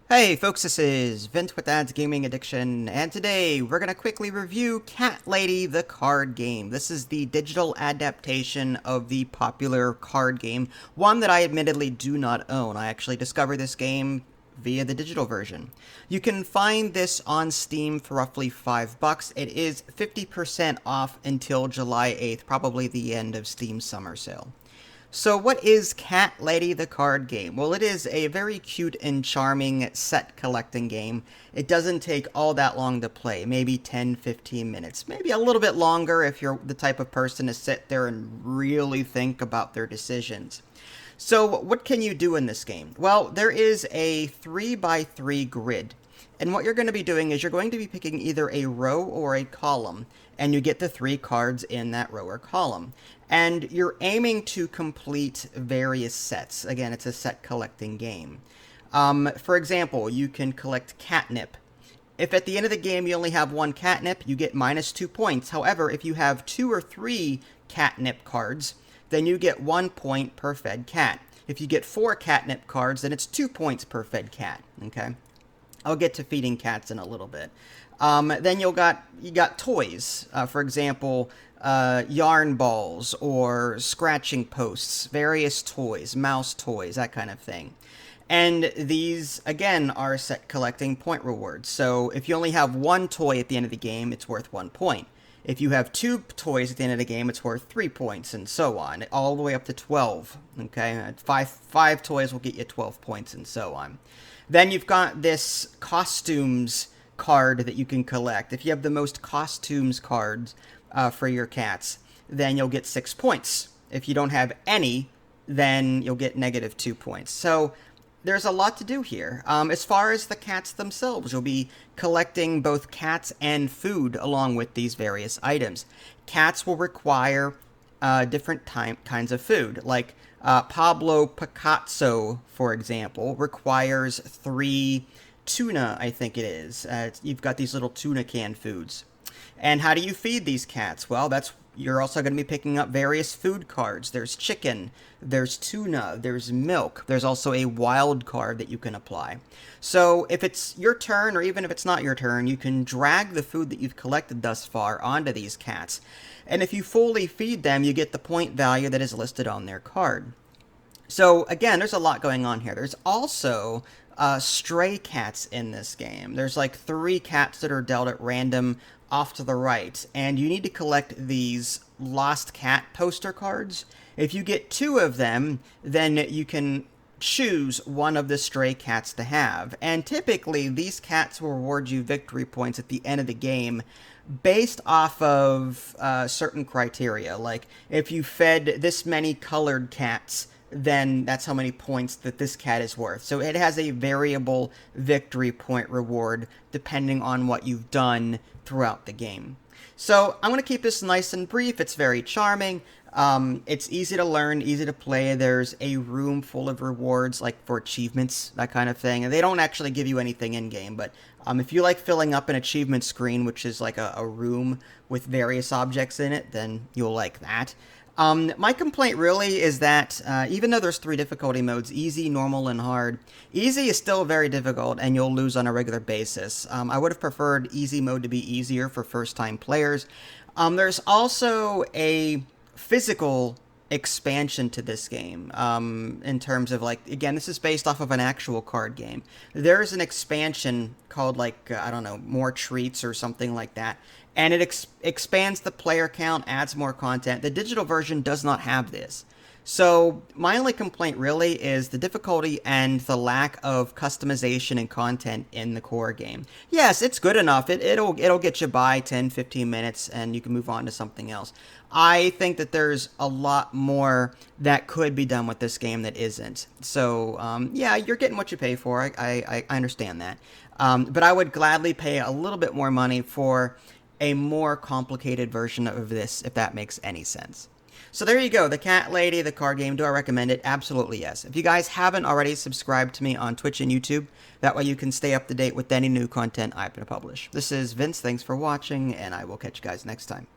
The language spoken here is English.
Hey folks, this is Vince with Ads Gaming Addiction, and today we're going to quickly review Cat Lady the card game. This is the digital adaptation of the popular card game, one that I admittedly do not own. I actually discovered this game via the digital version. You can find this on Steam for roughly $5. It is 50% off until July 8th, probably the end of Steam summer sale. So what is Cat Lady the card game? Well, it is a very cute and charming set collecting game. It doesn't take all that long to play, maybe 10-15 minutes. Maybe a little bit longer if you're the type of person to sit there and really think about their decisions. So what can you do in this game? Well, there is a 3x3 grid. And what you're going to be doing is you're going to be picking either a row or a column, and you get the 3 cards in that row or column. And you're aiming to complete various sets. Again, it's a set collecting game. For example, you can collect Catnip. If at the end of the game you only have 1 Catnip, you get -2 points. However, if you have 2 or 3 Catnip cards, then you get 1 point per fed cat. If you get 4 Catnip cards, then it's 2 points per fed cat. Okay? I'll get to feeding cats in a little bit. Then you got toys. For example, yarn balls or scratching posts, various toys, mouse toys, that kind of thing. And these, again, are set collecting point rewards. So if you only have 1 toy at the end of the game, it's worth 1 point. If you have 2 toys at the end of the game, it's worth 3 points, and so on, all the way up to 12. Okay, five toys will get you 12 points, and so on. Then you've got this costumes card that you can collect. If you have the most costumes cards for your cats, then you'll get 6 points. If you don't have any, then you'll get -2 points. So there's a lot to do here. As far as the cats themselves, you'll be collecting both cats and food along with these various items. Cats will require different kinds of food, like Pablo Picasso, for example, requires 3 tuna, I think it is. You've got these little tuna can foods. And how do you feed these cats? Well, you're also going to be picking up various food cards. There's chicken, there's tuna, there's milk. There's also a wild card that you can apply. So if it's your turn, or even if it's not your turn, you can drag the food that you've collected thus far onto these cats. And if you fully feed them, you get the point value that is listed on their card. So again, there's a lot going on here. There's also stray cats in this game. There's like 3 cats that are dealt at random off to the right, and you need to collect these lost cat poster cards. If you get 2 of them, then you can choose one of the stray cats to have. And typically, these cats will reward you victory points at the end of the game based off of certain criteria. Like, if you fed this many colored cats, then that's how many points that this cat is worth. So it has a variable victory point reward depending on what you've done throughout the game. So I'm going to keep this nice and brief. It's very charming. It's easy to learn, easy to play. There's a room full of rewards, like for achievements, that kind of thing. And they don't actually give you anything in-game, but if you like filling up an achievement screen, which is like a room with various objects in it, then you'll like that. My complaint really is that even though there's 3 difficulty modes, easy, normal, and hard, easy is still very difficult and you'll lose on a regular basis. I would have preferred easy mode to be easier for first-time players. There's also a physical expansion to this game in terms of, like, again, this is based off of an actual card game. There's an expansion called, like, I don't know, More Treats or something like that, and it expands the player count, adds more content. The digital version does not have this. So my only complaint really is the difficulty and the lack of customization and content in the core game. Yes, it's good enough. It'll get you by 10-15 minutes and you can move on to something else. I think that there's a lot more that could be done with this game that isn't. So yeah, you're getting what you pay for. I understand that. But I would gladly pay a little bit more money for a more complicated version of this, if that makes any sense. So there you go, the Cat Lady, the card game. Do I recommend it? Absolutely yes. If you guys haven't already, subscribe to me on Twitch and YouTube. That way you can stay up to date with any new content I'm going to publish. This is Vince. Thanks for watching, and I will catch you guys next time.